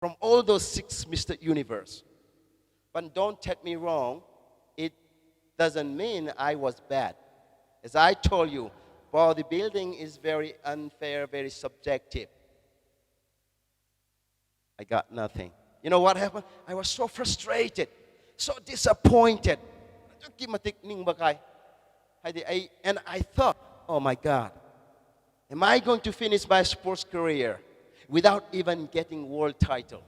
from all those 6 Mr. Universe. But don't take me wrong, it doesn't mean I was bad. As I told you, bodybuilding is very unfair, very subjective. I got nothing. You know what happened? I was so frustrated, so disappointed. And I thought, oh my God, am I going to finish my sports career without even getting world title?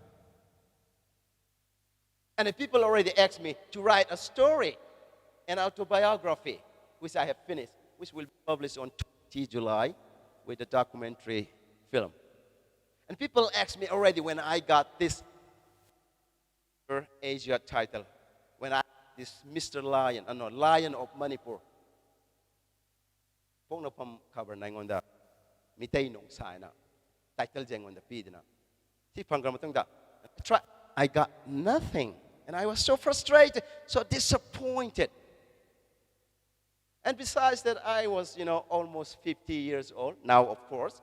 And the people already asked me to write a story, an autobiography, which I have finished, which will be published on 20 July with a documentary film. And people asked me already when I got this Asia title, when I this Mr. Lion, Lion of Manipur. Pong napam cover na ngon da Meetei nong sai na title jeng on the feed na. Si panggram matang da. I got nothing, and I was so frustrated, so disappointed. And besides that, I was, almost 50 years old. Now, of course,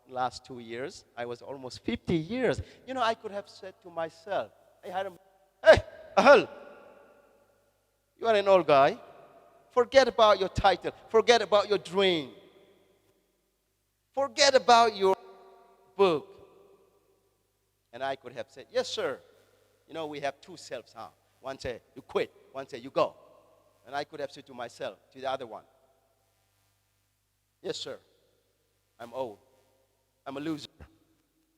last 2 years, I was almost 50 years. I could have said to myself, hey, Ahal, you are an old guy. Forget about your title. Forget about your dream. Forget about your book. And I could have said, yes, sir. We have 2 selves, huh? One say, you quit. One say, you go. And I could have said to myself, to the other one, yes, sir. I'm old. I'm a loser.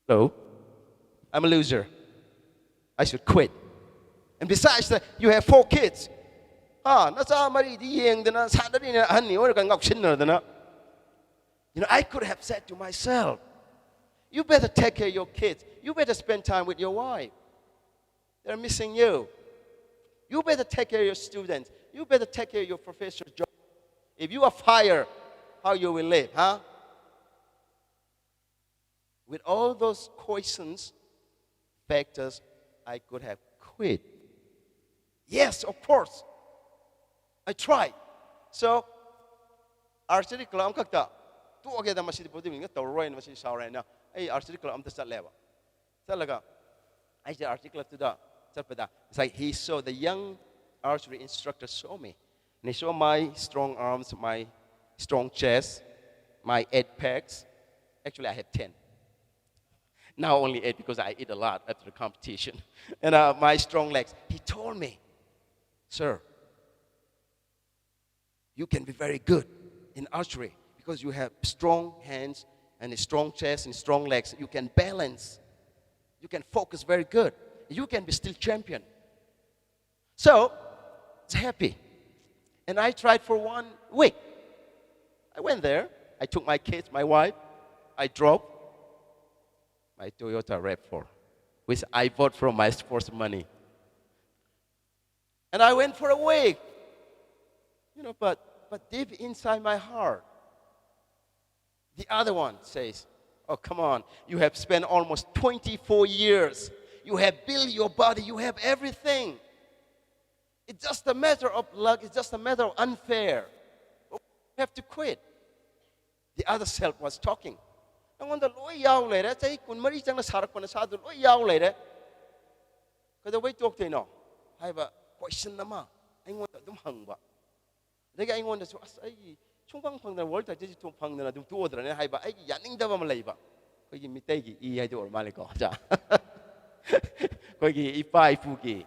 Hello? I'm a loser. I should quit. And besides that, you have 4 kids. I could have said to myself, you better take care of your kids. You better spend time with your wife. They're missing you. You better take care of your students. You better take care of your professor's job. If you are fired, how you will live, huh? With all those questions, factors, I could have quit. Yes, of course. I tried. So, archery club kakta. Tu okay da masih putih ni tau roy masih saurai na. Archery club am tesat lewa. Salaga. I said archery club tu da. Sarpada. It's like he saw the young archery instructor saw me. And he saw my strong arms, my strong chest, my 8 packs. Actually, I have 10. Now only 8 because I eat a lot after the competition. And my strong legs. He told me, sir, you can be very good in archery because you have strong hands and a strong chest and strong legs. You can balance. You can focus very good. You can be still champion. So, I was happy. And I tried for 1 week. I went there. I took my kids, my wife. I drove my Toyota RAV4, which I bought from my sports money. And I went for a week. But deep inside my heart, the other one says, oh, come on. You have spent almost 24 years. You have built your body. You have everything. It's just a matter of luck. It's just a matter of unfair. You have to quit. The other self was talking. I wonder, loi yaw later. Say, kun mari chang na sarak na sadu loi yaw later. Kada wait talk to no. Hay ba question na ma. Ay ngon dum hang ba. Daga ay ngon da so ay chungpang phang da world ta ji tung phang na dum tu odra ne hay ba ay yaning da ba ma lei ba. Ko gi Meetei gi I hay do or ma le ko ja. Ko gi ipai fu gi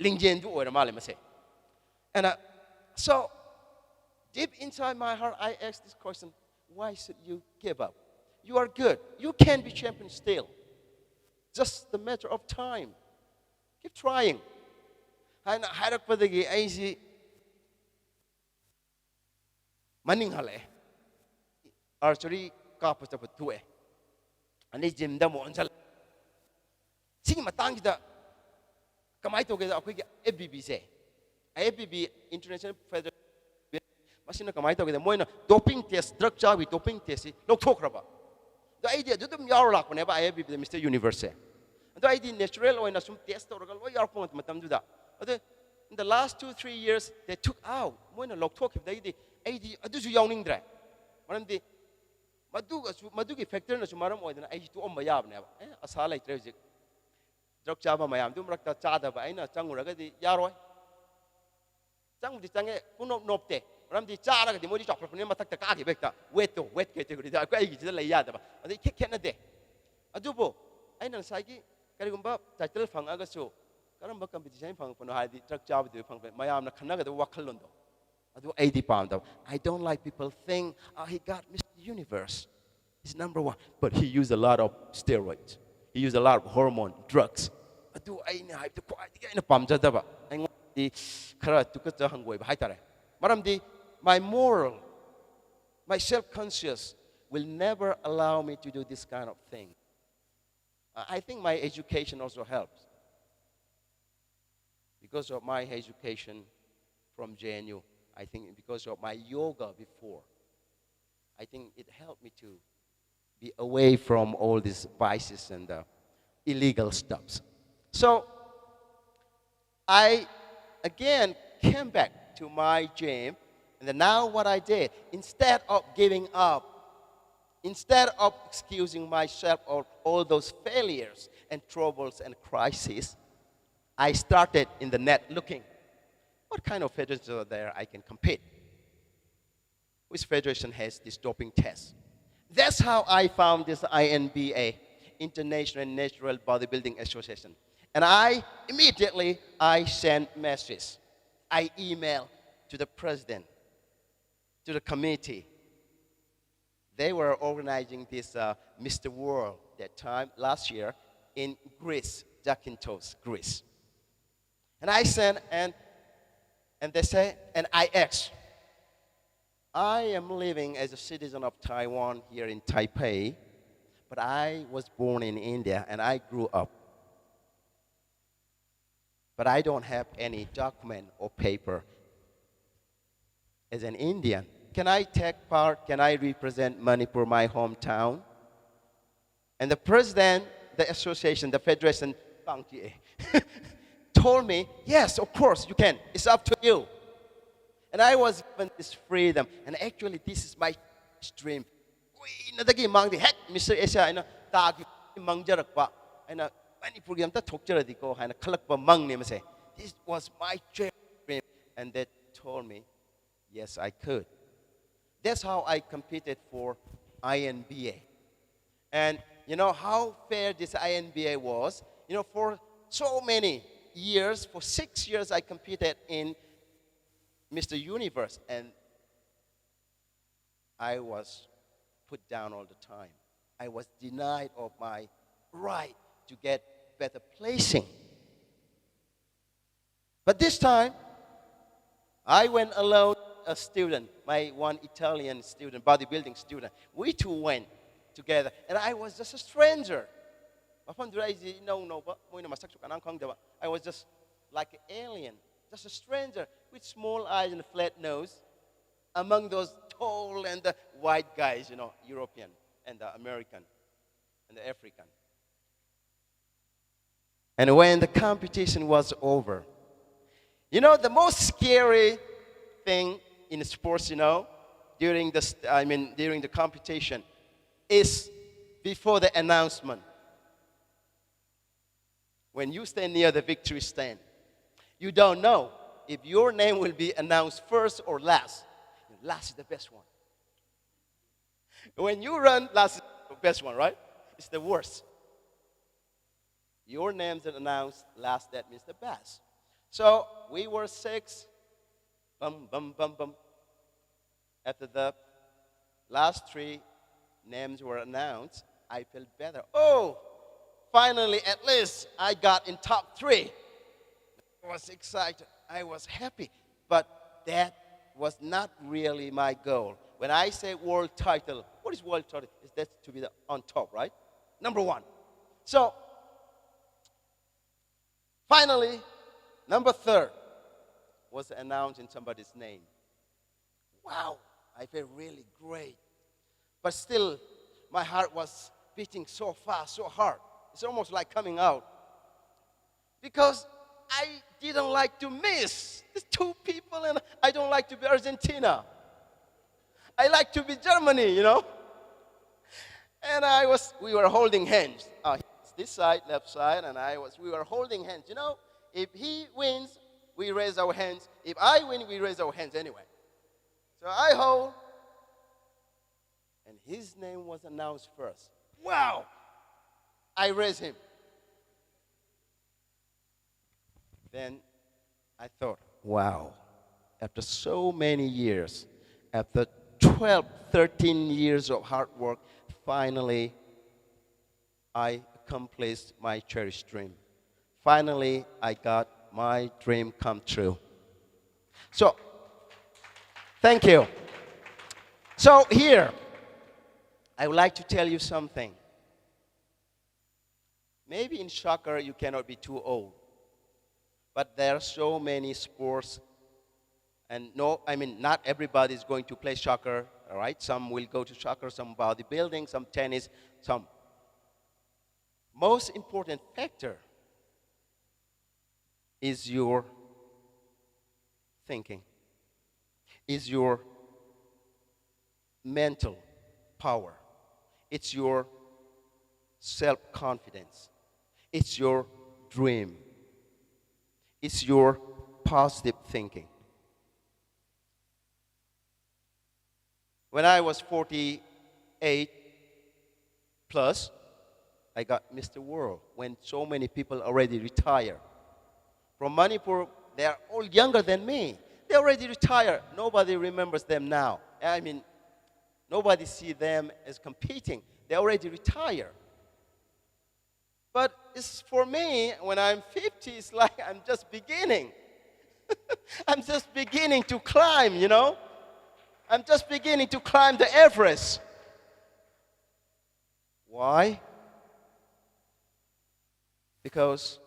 lingjen du or ma le ma se. And so deep inside my heart I asked this question, why should you give up? You are good. You can be champion still. Just a matter of time. Keep trying. And harak padagi ay si maning hale. Archery kapos dapat tuwe. Ani gym da mo ansal. Sige matang kita kamay to kita ako FBB se. FBB International Federation. Masina kamay to kita mo na doping test, drug jawi doping test si lok thok raba. The idea do dum yar lak ne ba FBB Mr. Universe. The idea natural oy na sum test to gal yar pong matam du da. In the last 2-3 years they took out mo na lok thok the idea adu su yawning dra. Maram di madu gi factor na sumaram oy na ai tu om ba yab ne ba. Asa lai tre drug chaba mayam du marakta chada ba aina changuragadi yaroi changdi change kunop nopte ramdi chara gadi modi chokra pune matak ta ka gi bekta wet category da ai gi jida lay yada ba adi khena de adubo aina saigi karigumba title phangaga su karamba competition phangpano hadi drug chaba du phang mayam na khanaga da wakhal londo adu 80 pound I don't like people think he got Mr. Universe. He's number one, but he used a lot of steroids. He used a lot of hormone drugs. Adu aina hype to quite aina pamjadaba aingodi khara tukata hangoi ba haitare maramdi my moral, my self-conscious will never allow me to do this kind of thing. I think my education also helps. Because of my education from JNU, I think because of my yoga before, I think it helped me to be away from all these vices and illegal stuffs. So I again came back to my gym, and then now what I did, instead of giving up, instead of excusing myself of all those failures and troubles and crises, I started in the net looking, what kind of federations are there I can compete? Which federation has this doping test? That's how I found this INBA, International Natural Bodybuilding Association. And I immediately sent messages. I emailed to the president, to the committee. They were organizing this Mr. World that time, last year, in Greece, Zakynthos, Greece. And I sent, and they say, and I asked, I am living as a citizen of Taiwan here in Taipei, but I was born in India and I grew up. But I don't have any document or paper as an Indian. Can I take part? Can I represent Manipur, my hometown? And the president, the association, the federation, told me, yes, of course you can. It's up to you. And I was given this freedom. And actually, this is my dream. Mr. Asia, I know, this was my dream. And they told me, yes, I could. That's how I competed for INBA. And you know how fair this INBA was? You know, for so many years, for 6 years, I competed in Mr. Universe, and I was put down all the time. I was denied of my right to get better placing. But this time, I went alone, a student, my one Italian student, bodybuilding student. We two went together, and I was just a stranger. I was just like an alien, just a stranger with small eyes and a flat nose among those tall and the white guys, you know, European and the American and the African. And when the competition was over, you know, the most scary thing in sports, you know, during the competition is before the announcement. When you stand near the victory stand, you don't know if your name will be announced first or last. Last is the best one. When you run, last is the best one, right? It's the worst. Your name's announced last, that means the best. So we were 6. Bum, bum, bum, bum. After the last 3 names were announced, I felt better. Oh, finally, at least I got in top 3. I was excited. I was happy. But that was not really my goal. When I say world title, what is world title? Is that to be on top, right? Number 1. So, finally, number 3 was announced in somebody's name. Wow, I felt really great. But still, my heart was beating so fast, so hard. It's almost like coming out. Because I didn't like to miss. There's 2 people, and I don't like to be Argentina. I like to be Germany, you know. And we were holding hands. this side, left side, and we were holding hands. You know, if he wins, we raise our hands. If I win, we raise our hands anyway. So I hold, and his name was announced first. Wow! I raised him. Then I thought, wow, after so many years, after 12, 13 years of hard work, finally, I accomplished my cherished dream. Finally, I got my dream come true. So, thank you. So here, I would like to tell you something. Maybe in soccer you cannot be too old, but there are so many sports, and not everybody is going to play soccer, all right? Some will go to soccer, some bodybuilding, some tennis, some. Most important factor is your thinking, is your mental power. It's your self-confidence. It's your dream. It's your positive thinking. When I was 48 plus, I got Mr. World when so many people already retired. From Manipur, they are all younger than me. They already retired. Nobody remembers them now. Nobody see them as competing. They already retired. But it's for me, when I'm 50, it's like I'm just beginning. I'm just beginning to climb, you know. I'm just beginning to climb the Everest. Why? Because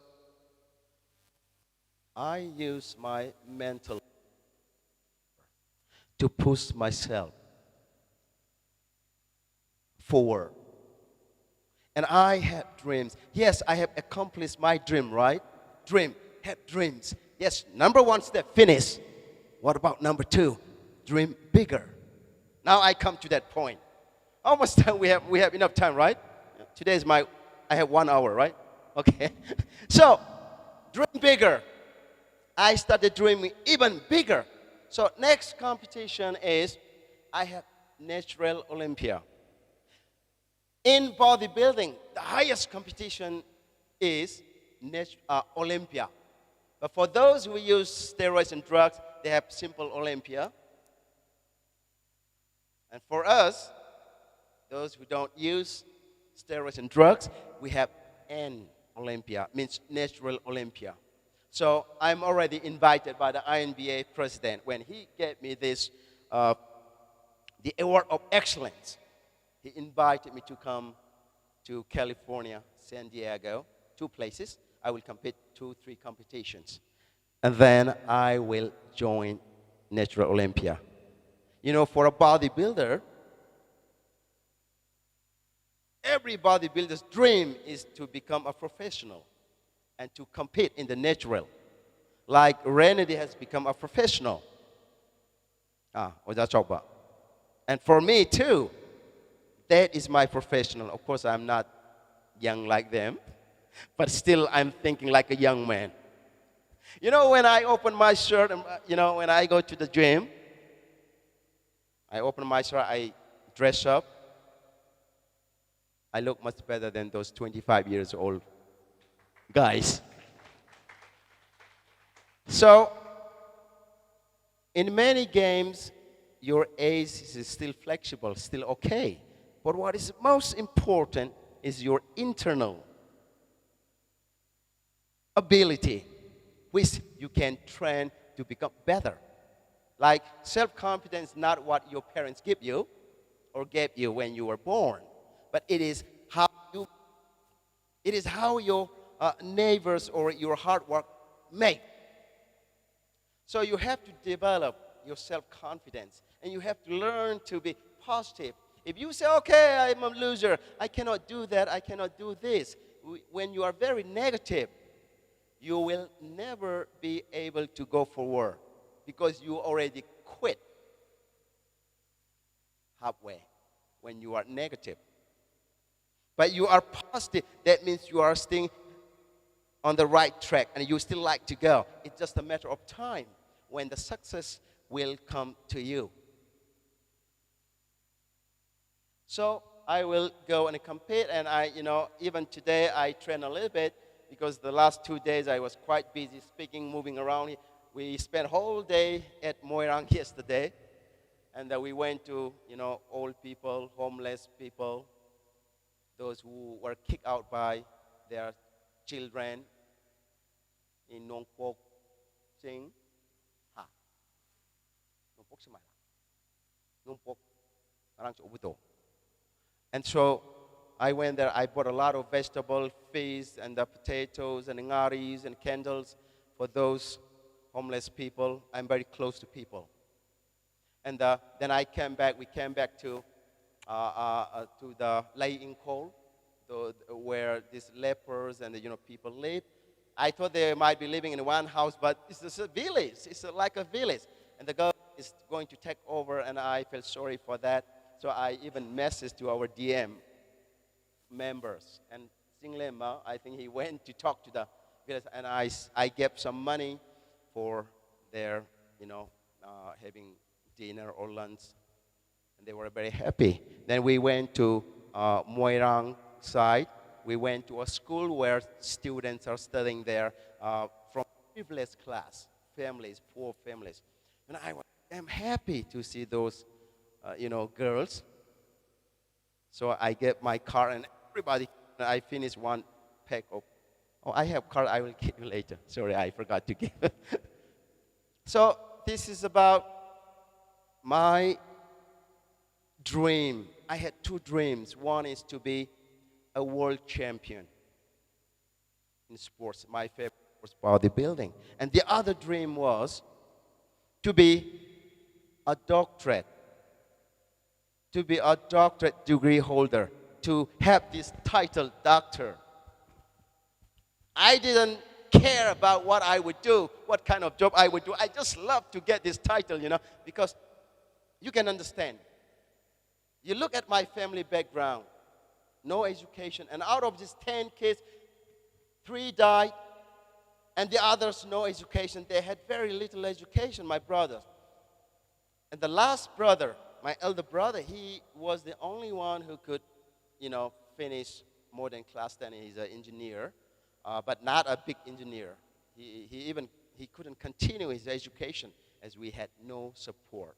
I use my mental to push myself forward. And I had dreams. Yes, I have accomplished my dream, right? Dream, have dreams. Yes, number one step, finish. What about number two? Dream bigger. Now I come to that point. Almost time we have enough time, right? Today is I have 1 hour, right? Okay. So, dream bigger. I started dreaming even bigger. So next competition is I have Natural Olympia. In bodybuilding, the highest competition is Olympia. But for those who use steroids and drugs, they have simple Olympia. And for us, those who don't use steroids and drugs, we have N Olympia, means Natural Olympia. So I'm already invited by the INBA president when he gave me this, the Award of Excellence. He invited me to come to California, San Diego, 2 places. I will compete 2-3 competitions. And then I will join Natural Olympia. You know, for a bodybuilder, every bodybuilder's dream is to become a professional and to compete in the natural. Like Renedy has become a professional. And for me too, that is my professional. Of course, I'm not young like them, but still I'm thinking like a young man. You know, when I open my shirt, when I go to the gym, I open my shirt, I dress up, I look much better than those 25 years old guys. So, in many games, your age is still flexible, still okay. But what is most important is your internal ability, which you can train to become better. Like self-confidence, not what your parents give you or gave you when you were born, but it is how your neighbors or your hard work make. So you have to develop your self-confidence, and you have to learn to be positive. If you say, okay, I'm a loser, I cannot do that, I cannot do this, when you are very negative, you will never be able to go forward because you already quit halfway when you are negative. But you are positive. That means you are staying on the right track and you still like to go. It's just a matter of time when the success will come to you. So I will go and compete, and even today I train a little bit because the last 2 days I was quite busy speaking, moving around. We spent whole day at Moirang yesterday, and we went to, old people, homeless people, those who were kicked out by their children in Nong Pok Sing. Nong Pok Simai. Nong Pok Marang Obuto. And so I went there. I bought a lot of vegetable, fish, and the potatoes, and ngaris, and candles for those homeless people. I'm very close to people. And then I came back. We came back to the laying coal, where these lepers and people live. I thought they might be living in one house, but it's a village. It's like a village. And the government is going to take over, and I felt sorry for that. So I even messaged to our DM members. And Singlema, I think he went to talk to the village, and I gave some money for their, having dinner or lunch. And they were very happy. Then we went to Moirang side. We went to a school where students are studying there from privileged class, families, poor families. And I'm happy to see those girls. So I get my card, and everybody, I finished one pack of, I have card, I will give you later. Sorry, I forgot to give. So this is about my dream. I had two dreams. One is to be a world champion in sports. My favorite was bodybuilding. And the other dream was to be a doctorate. To be a doctorate degree holder, to have this title, doctor. I didn't care about what I would do, what kind of job I would do. I just love to get this title, because you can understand. You look at my family background, no education, and out of these 10 kids, 3 died, and the others no education. They had very little education, my brothers. And the last brother, my elder brother, he was the only one who could, finish more than class 10. He's an engineer, but not a big engineer. He couldn't continue his education as we had no support.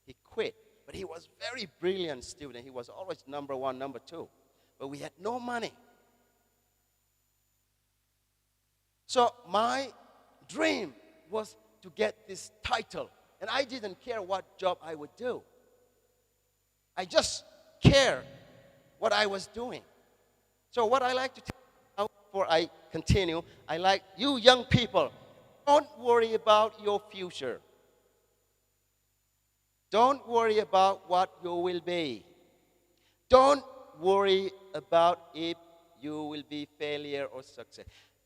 He quit, but he was very brilliant student. He was always number 1, number 2, but we had no money. So my dream was to get this title, and I didn't care what job I would do. I just care what I was doing. So what I like to tell you now before I continue, I like you young people, don't worry about your future. Don't worry about what you will be. Don't worry about if you will be failure or success.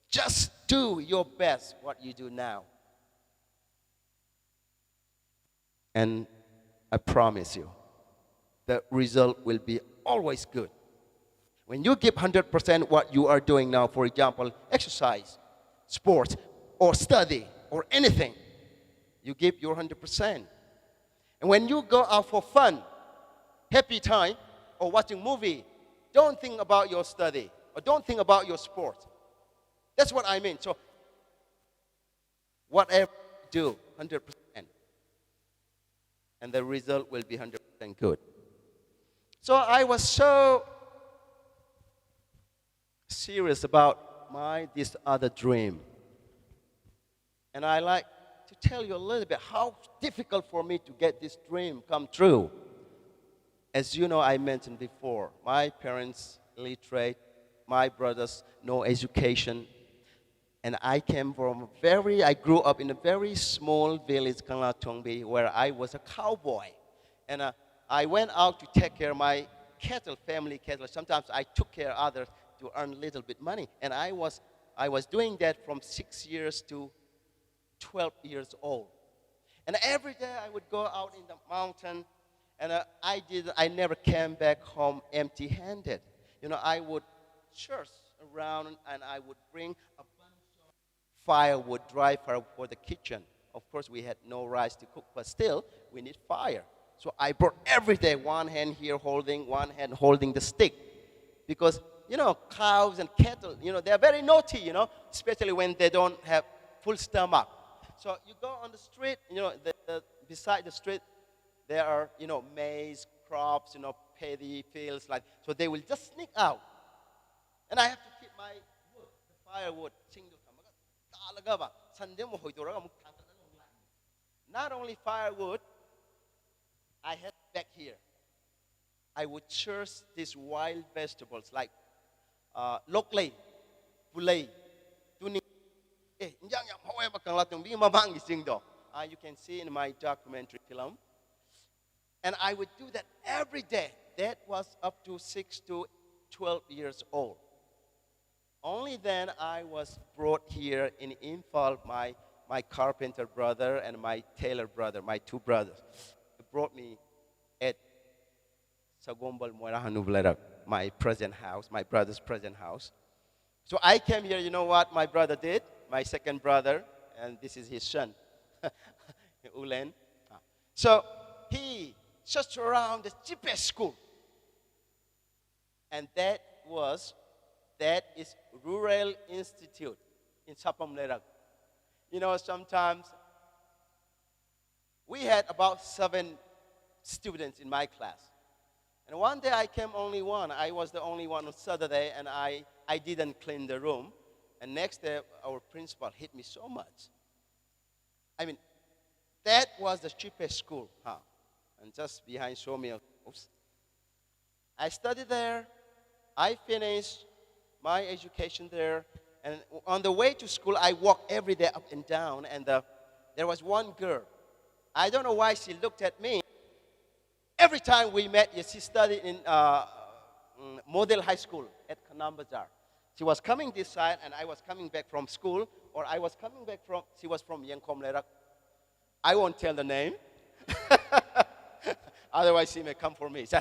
Just do your best what you do now. And I promise you, the result will be always good. When you give 100% what you are doing now, for example, exercise, sports, or study, or anything, you give your 100%. And when you go out for fun, happy time, or watching movie, don't think about your study, or don't think about your sport. That's what I mean. So, whatever you do, 100%. And the result will be 100% good. So I was so serious about this other dream. And I like to tell you a little bit how difficult for me to get this dream come true. As you know, I mentioned before, my parents illiterate, my brothers no education. And I grew up in a very small village, Kanglatongbi, where I was a cowboy. And I went out to take care of my cattle, family cattle. Sometimes I took care of others to earn a little bit money. And I was doing that from 6 years to 12 years old. And every day I would go out in the mountain, and I never came back home empty-handed. I would search around and I would bring a firewood, dry fire for the kitchen. Of course, we had no rice to cook, but still, we need fire. So I brought every day, one hand here holding, one hand holding the stick. Because, cows and cattle, they're very naughty, especially when they don't have full stomach. So you go on the street, beside the street, there are, maize, crops, paddy fields, so they will just sneak out. And I have to keep my wood, the firewood. Not only firewood, I had back here. I would search these wild vegetables like loklay, pulay, tuning. You can see in my documentary film. And I would do that every day. That was up to 6 to 12 years old. Only then I was brought here in Imphal, my carpenter brother and my tailor brother, my two brothers. They brought me at Sagombal Moirahanublerak, my present house, my brother's present house. So I came here, you know what my brother did? My second brother, and this is his son, Ulen. So he searched around the cheapest school. And that is Rural Institute in Sapam Lerak. Sometimes we had about 7 students in my class. And one day I came only one. I was the only one on Saturday, and I didn't clean the room. And next day, our principal hit me so much. That was the cheapest school. And just behind Shomil. I studied there. I finished my education there. And on the way to school, I walked every day up and down. And there was one girl. I don't know why she looked at me. Every time we met, she studied in Model High School at Kanam Bazar. She was coming this side, and I was coming back from school, or she was from Yengkom Lerak. I won't tell the name. Otherwise, she may come for me. So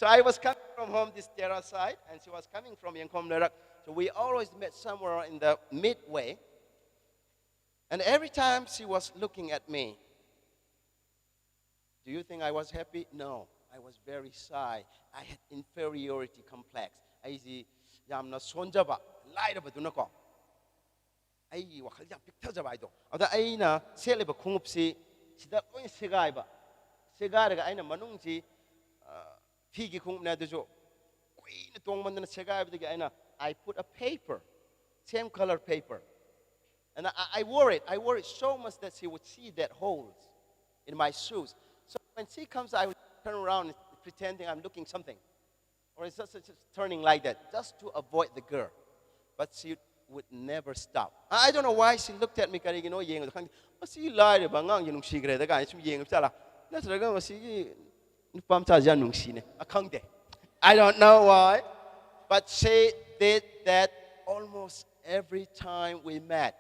I was coming from home this Terra side, and she was coming from Yengkom Lerak. So we always met somewhere in the midway. And every time she was looking at me, do you think I was happy? No, I was very shy. I had inferiority complex. Yamna sonjaba, lairaba dunako. Ai wakal yam pikthaja do. Ada aina seleba khungupsi sida loi segaiba. Segaraga aina manungji phigi khungna dejo. Kuina tongmandana segaiba degi aina I put a paper, same color paper. And I wore it. I wore it so much that she would see that holes in my shoes. So when she comes, I would turn around pretending I'm looking something. Or it's just turning like that, just to avoid the girl. But she would never stop. I don't know why she looked at me. I don't know why. But she did that almost every time we met.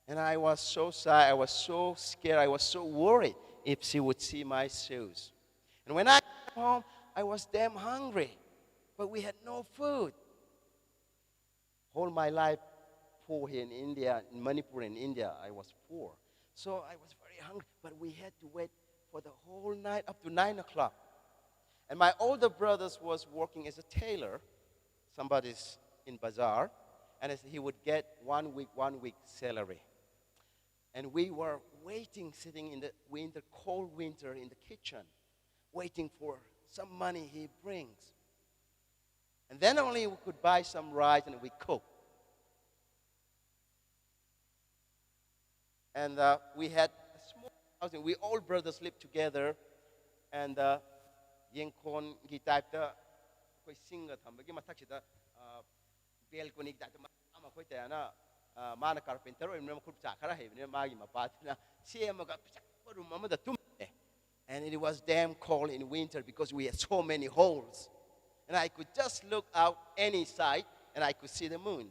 And I was so sad, I was so scared, I was so worried if she would see my shoes. And when I came home, I was damn hungry, but we had no food. All my life, poor here in India, in Manipur in India, I was poor. So I was very hungry, but we had to wait for the whole night up to 9 o'clock. And my older brother was working as a tailor. Somebody's in bazaar, and he would get 1 week salary. And we were waiting, sitting in the cold winter in the kitchen, waiting for some money he brings. And then only we could buy some rice and we cook. And we had a small house, and we all brothers lived together. And Yenkon gi type da koi singa thambagi mathakida balcony da ama koi ta na mana carpenter or mem khup cha khara hebne magi mapatina semaga room amada tum. And it was damn cold in winter because we had so many holes. And I could just look out any side and I could see the moon.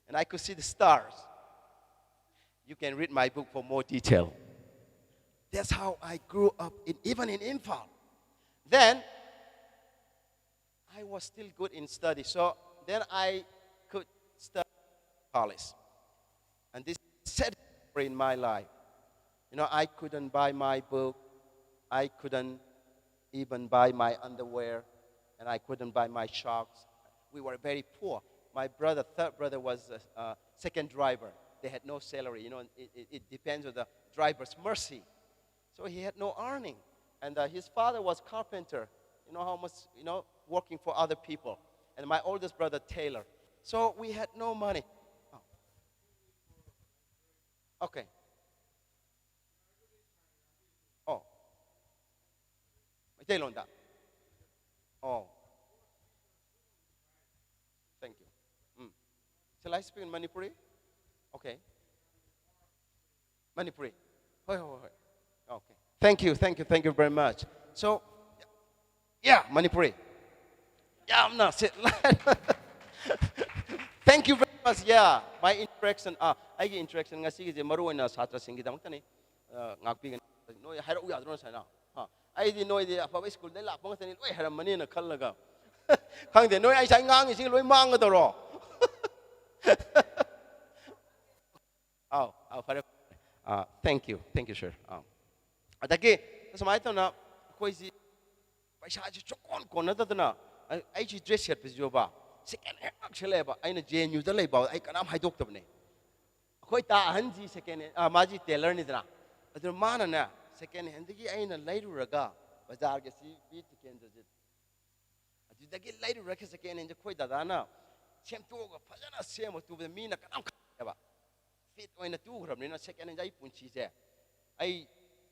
And I could see the stars. You can read my book for more detail. That's how I grew up, even in Imphal. Then, I was still good in study. So then I could study college. And this set in my life. I couldn't buy my book. I couldn't even buy my underwear. And I couldn't buy my socks. We were very poor. My third brother was a second driver. They had no salary. It depends on the driver's mercy. So he had no earning. And his father was carpenter. How much, working for other people. And my oldest brother, Taylor. So we had no money. Oh. Okay. Oh. Taylor on that. Oh. Thank you. Shall I speak in Manipuri? Okay. Manipuri. Okay. Thank you very much. So, yeah, Manipuri. Yeah, I'm not sitting. Thank you very much. Yeah, my interaction. I get interaction. Ngasi ke maru na satra singi damang tani. Ngakpi no haru ya drone sana. I didn't know the apa school de la pang tani. Oi haram mani na khal laga. Khang de no ai sai ngang sing loi mang ga ro. Oh, thank you, sir. Adagi, samai to na koi si paisa ji chokon kona da na. I ji dress shirt pis joba. Second hand actually ba. I na JNU da lay ba. I kanam haidok tab ne. Koi ta hanji second hand. Maji tailor ni da. Adar mana na second hand gi I na lairu raga. Bazar ke si beat ken da jit. Adagi lairu raga second hand koi da na. Sem to ga phajana sem tu be mi na kanam ba. Fit oina tu gram ni na second hand ai punchi se. Ai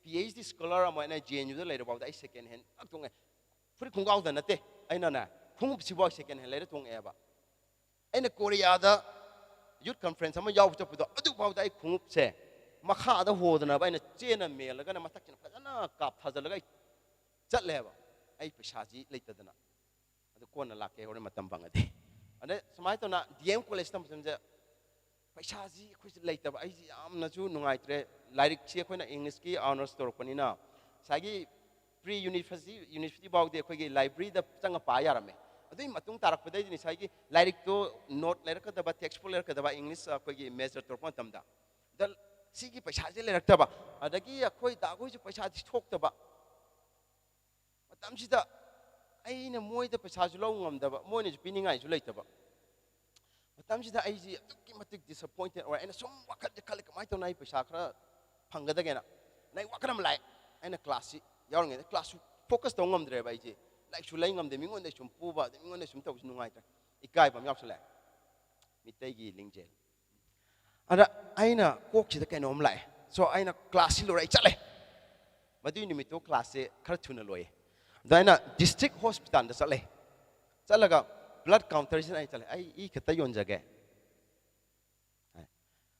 PhD scholar am na JNU da lairu ba ai second hand atung e. Furi khungau da na te. Ai na na. Khung si ba second hand lairu tung e ba. Ai na Korea da youth conference am yaw chap do adu ba da ai khung se. Makha da ho da na ba ai na che na mel la ga na matak na phajana kap thajal ga chat le ba. Ai paisa ji leita da na. Adu ko na la ke hore matam bang ade. Ane samai to na DM college tam samje paisa ji khoi leita ba ai ji am na chu nungai tre lyric che khoi na English ki honors tor pani na sagi pre university bau de khoi gi library da changa pa yarame adui matung tarak padai ni sagi lyric to note lerak da ba textbook lerak da ba English khoi gi major tor pon tam da dal sigi paisa ji lerak ta ba adagi khoi da khoi ju paisa ji thok ta ba matam si da ai na moi da paisa ju lo ngam da ba moi ni piningai ju leita ba matam si da ai ji ki matik disappointed or and some wakat de kal kamai to nai paisa khra phanga da gena nai wakram lai aina class yaw nge class focus to ngam dre ba ji like su lai ngam de mingon de sum pu ba de mingon de sum to nungai ta ikai bam yak sala mitei gi lingjel ada aina kok chi da kainom lai so aina class lo rai chale madu ni mito class e khar thuna loi daina district hospital da chale chalaga blood counter sin ai chale ai I khata yon jage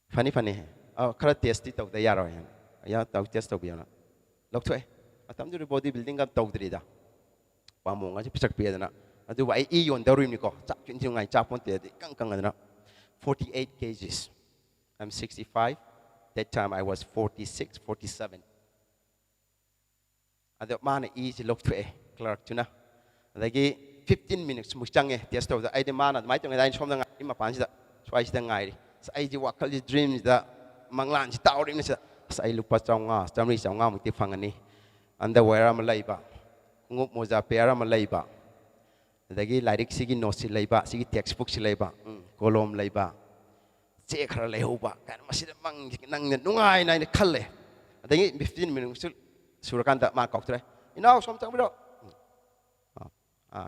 funny he khara test ti tok da yaro yan ya tok test tok biana lok thoi atam ju body building gam tok dri da pa mo nga chi pisak pe da na adu wa I yon da rim ni ko chak chin chu ngai cha pon te kang kang na 48 kgs. I'm 65. That time I was 46, 47. Adu mana I chi lok thoi clerk tuna adagi 15 minutes mu change test tok da ai de mana mai tong dai som da ngai ma pan si da swai si da ngai ri sai ji wakal ji dream da manglan ji taw ri ni sa sai lupa chawnga chamri chawnga mu ti phangani underwear am laiba ngup moja pair am laiba adagi lyric sigi note si laiba sigi textbook si laiba kolom laiba che khara laihoba kan masida mang nang nungai nai khalle adagi 15 minutes surakanda ma kok tre inau som chang biro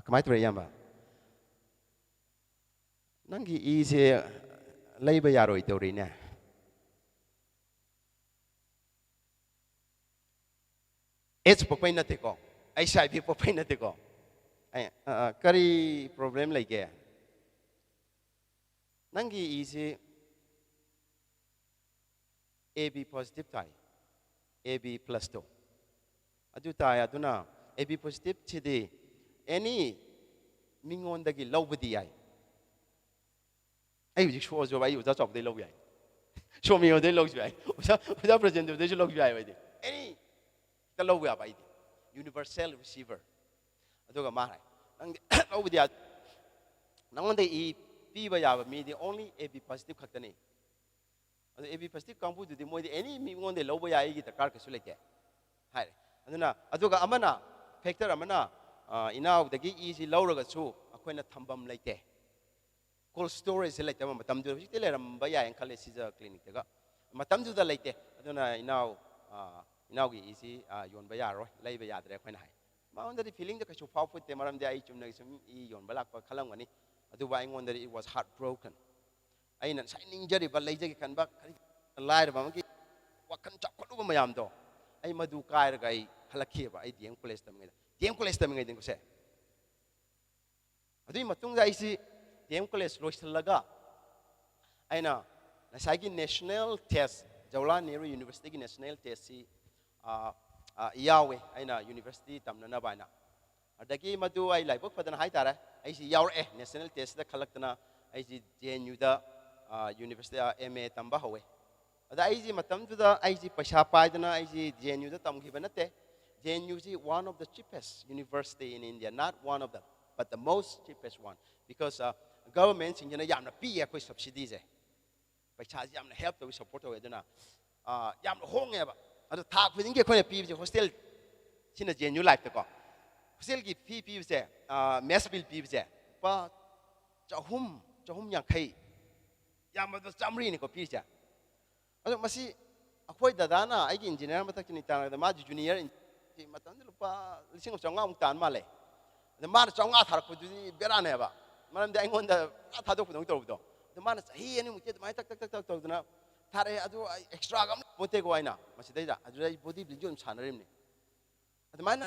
kamai tre yamba nangi I se laiba yaroi tori ne it's popai na te ko ai sai bi popai na te ko ai kari problem lai ge nangi I se AB positive tai AB plus 2 adu tai aduna AB positive chidi any mingon dagi lobdi ai ai ji show jo bai uja chok dei lob yai show mi dei lob yai uja present dei jo lob yai bai de any ta lob ya bai de universal receiver aduga ma hai over there. Now one day he people have me the only AB positive factani. And AB positive compound to the more any me one day low boy I get a car casulate. Hi. And then Aduga Amana, factor Amana, ina the gig easy lower so a coin of Tambam like that. Cold storage like the Matam do Baya and Kalesiza clinic. Matam do the like that. I don't know now easy, yon Bayaro, lay Bayadre when high. Mound the feeling that I should pop with them around the age of Nation yon Balak or Kalangani. I do I wonder it was heartbroken. I ain't signing Jerry, but later can back a light about what can talk over my arm door. I madu kai guy Halakiva, I the Uncle the Uncle Estimate, I think say. I do Matunga, I see the Uncle Royalaga. I know. Nasagi National Test, Jawla Nehru University National Test, Yahweh, I know, University Tamnana Bana. Adagi Madu, I like book for the Haitara, I see Yahweh, National Test, the Collectana, I see JNU, University MA Tambahoe. The IZ Matam to the IZ Pashapadana, IZ JNU, the Tamgibanate. JNU is one of the cheapest university in India, not one of them, but the most cheapest one. Because governments in Yamna Pia subsidies. Yam help to support Yam home ever. At the top, we didn't get quite a people hostel. Seen a genuine life to go. Still give people there, mass bill people there. But Jahum Yankai Yamada Samri Nicopedia. I don't see a quite the Dana, I engineer Matakinita, the Mad Junior in Matandupa, listening of Sangam Tan Malay. The man Sangat could be better never. Madam Dang on the Atado. The man is he and we get my tak now. Tare adu extra gam mote go aina. Masida adu body bijum chanarim ni. The man